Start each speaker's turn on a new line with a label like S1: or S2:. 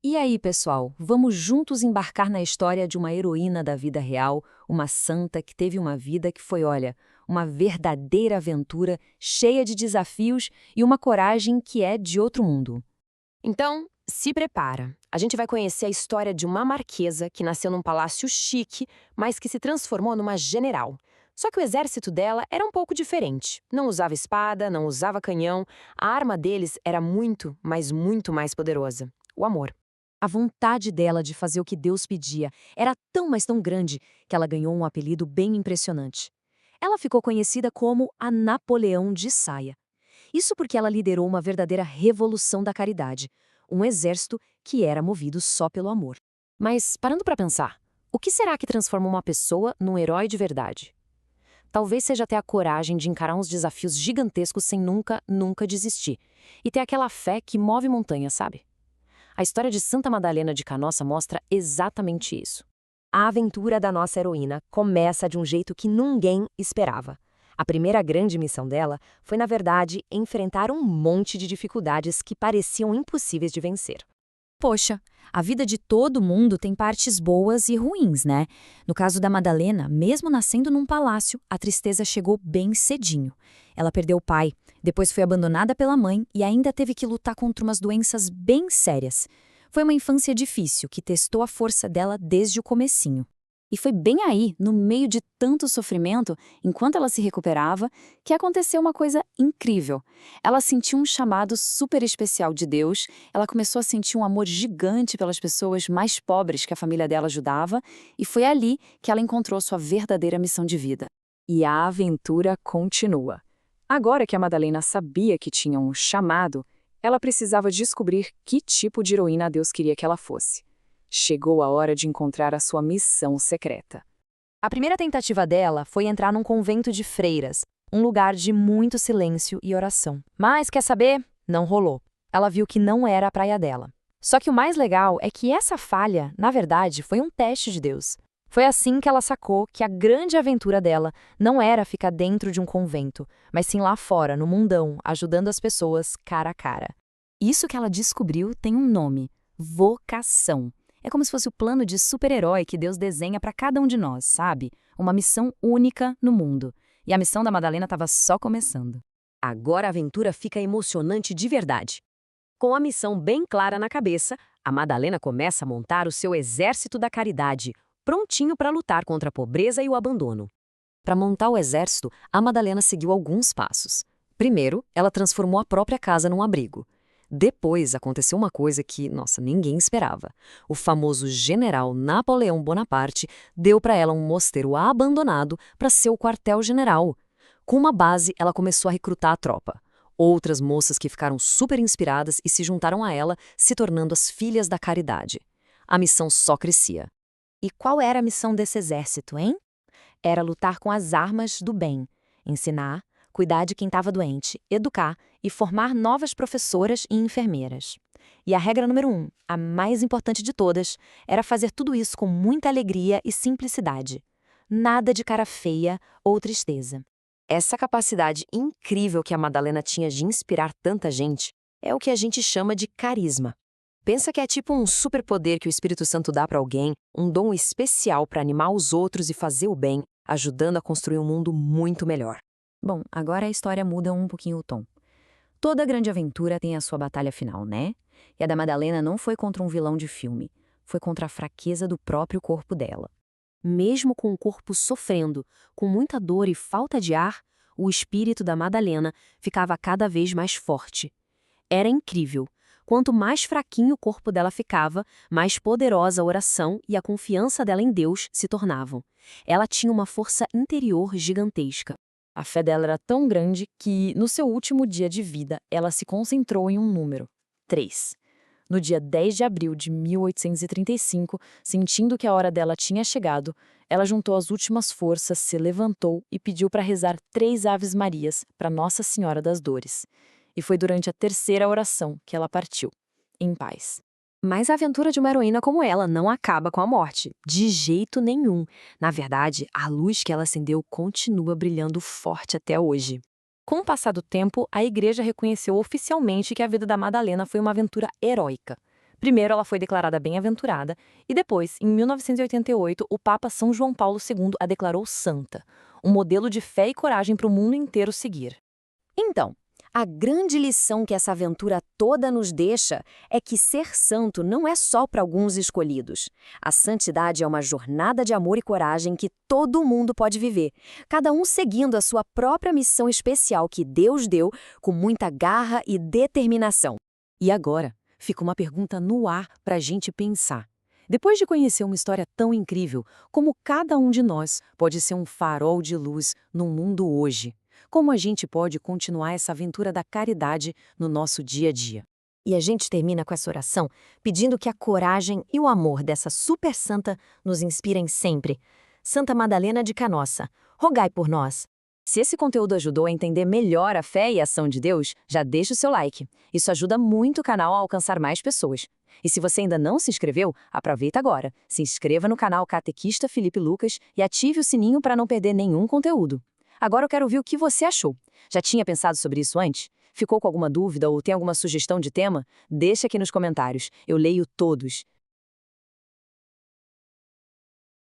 S1: E aí, pessoal, vamos juntos embarcar na história de uma heroína da vida real, uma santa que teve uma vida que foi, olha, uma verdadeira aventura cheia de desafios e uma coragem que é de outro mundo.
S2: Então, se prepara. A gente vai conhecer a história de uma marquesa que nasceu num palácio chique, mas que se transformou numa general. Só que o exército dela era um pouco diferente. Não usava espada, não usava canhão. A arma deles era muito, mas muito mais poderosa: o amor.
S1: A vontade dela de fazer o que Deus pedia era tão, mas tão grande que ela ganhou um apelido bem impressionante. Ela ficou conhecida como a Napoleão de Saia. Isso porque ela liderou uma verdadeira revolução da caridade, um exército que era movido só pelo amor.
S2: Mas, parando para pensar, o que será que transforma uma pessoa num herói de verdade? Talvez seja ter a coragem de encarar uns desafios gigantescos sem nunca desistir. E ter aquela fé que move montanhas, sabe? A história de Santa Madalena de Canossa mostra exatamente isso.
S3: A aventura da nossa heroína começa de um jeito que ninguém esperava. A primeira grande missão dela foi, na verdade, enfrentar um monte de dificuldades que pareciam impossíveis de vencer.
S1: Poxa, a vida de todo mundo tem partes boas e ruins, né? No caso da Madalena, mesmo nascendo num palácio, a tristeza chegou bem cedinho. Ela perdeu o pai, depois foi abandonada pela mãe e ainda teve que lutar contra umas doenças bem sérias. Foi uma infância difícil que testou a força dela desde o comecinho. E foi bem aí, no meio de tanto sofrimento, enquanto ela se recuperava, que aconteceu uma coisa incrível. Ela sentiu um chamado super especial de Deus, ela começou a sentir um amor gigante pelas pessoas mais pobres que a família dela ajudava, e foi ali que ela encontrou sua verdadeira missão de vida. E a aventura continua. Agora que a Madalena sabia que tinha um chamado, ela precisava descobrir que tipo de heroína Deus queria que ela fosse. Chegou a hora de encontrar a sua missão secreta. A primeira tentativa dela foi entrar num convento de freiras, um lugar de muito silêncio e oração. Mas, quer saber? Não rolou. Ela viu que não era a praia dela. Só que o mais legal é que essa falha, na verdade, foi um teste de Deus. Foi assim que ela sacou que a grande aventura dela não era ficar dentro de um convento, mas sim lá fora, no mundão, ajudando as pessoas cara a cara. Isso que ela descobriu tem um nome: vocação. É como se fosse o plano de super-herói que Deus desenha para cada um de nós, sabe? Uma missão única no mundo. E a missão da Madalena estava só começando.
S3: Agora a aventura fica emocionante de verdade. Com a missão bem clara na cabeça, a Madalena começa a montar o seu exército da caridade, prontinho para lutar contra a pobreza e o abandono.
S1: Para montar o exército, a Madalena seguiu alguns passos. Primeiro, ela transformou a própria casa num abrigo. Depois aconteceu uma coisa que, nossa, ninguém esperava. O famoso general Napoleão Bonaparte deu para ela um mosteiro abandonado para ser o quartel-general. Com uma base, ela começou a recrutar a tropa. Outras moças que ficaram super inspiradas e se juntaram a ela, se tornando as filhas da caridade. A missão só crescia.
S3: E qual era a missão desse exército, hein? Era lutar com as armas do bem, ensinar, cuidar de quem estava doente, educar e formar novas professoras e enfermeiras. E a regra número 1, a mais importante de todas, era fazer tudo isso com muita alegria e simplicidade. Nada de cara feia ou tristeza.
S2: Essa capacidade incrível que a Madalena tinha de inspirar tanta gente é o que a gente chama de carisma. Pensa que é tipo um superpoder que o Espírito Santo dá para alguém, um dom especial para animar os outros e fazer o bem, ajudando a construir um mundo muito melhor.
S1: Bom, agora a história muda um pouquinho o tom. Toda grande aventura tem a sua batalha final, né? E a da Madalena não foi contra um vilão de filme, foi contra a fraqueza do próprio corpo dela. Mesmo com o corpo sofrendo, com muita dor e falta de ar, o espírito da Madalena ficava cada vez mais forte. Era incrível. Quanto mais fraquinho o corpo dela ficava, mais poderosa a oração e a confiança dela em Deus se tornavam. Ela tinha uma força interior gigantesca. A fé dela era tão grande que, no seu último dia de vida, ela se concentrou em um número: 3. No dia 10 de abril de 1835, sentindo que a hora dela tinha chegado, ela juntou as últimas forças, se levantou e pediu para rezar 3 Aves Marias para Nossa Senhora das Dores. E foi durante a terceira oração que ela partiu, em paz. Mas a aventura de uma heroína como ela não acaba com a morte, de jeito nenhum. Na verdade, a luz que ela acendeu continua brilhando forte até hoje. Com o passar do tempo, a igreja reconheceu oficialmente que a vida da Madalena foi uma aventura heróica.
S3: Primeiro, ela foi declarada bem-aventurada, e depois, em 1988, o Papa São João Paulo II a declarou santa, um modelo de fé e coragem para o mundo inteiro seguir.
S1: Então, a grande lição que essa aventura toda nos deixa é que ser santo não é só para alguns escolhidos. A santidade é uma jornada de amor e coragem que todo mundo pode viver, cada um seguindo a sua própria missão especial que Deus deu com muita garra e determinação.
S3: E agora, fica uma pergunta no ar para a gente pensar. Depois de conhecer uma história tão incrível, como cada um de nós pode ser um farol de luz no mundo hoje? Como a gente pode continuar essa aventura da caridade no nosso dia a dia?
S1: E a gente termina com essa oração pedindo que a coragem e o amor dessa super santa nos inspirem sempre. Santa Madalena de Canossa, rogai por nós.
S3: Se esse conteúdo ajudou a entender melhor a fé e a ação de Deus, já deixa o seu like. Isso ajuda muito o canal a alcançar mais pessoas. E se você ainda não se inscreveu, aproveita agora. Se inscreva no canal Catequista Felipe Lucas e ative o sininho para não perder nenhum conteúdo. Agora eu quero ouvir o que você achou. Já tinha pensado sobre isso antes? Ficou com alguma dúvida ou tem alguma sugestão de tema? Deixa aqui nos comentários. Eu leio todos.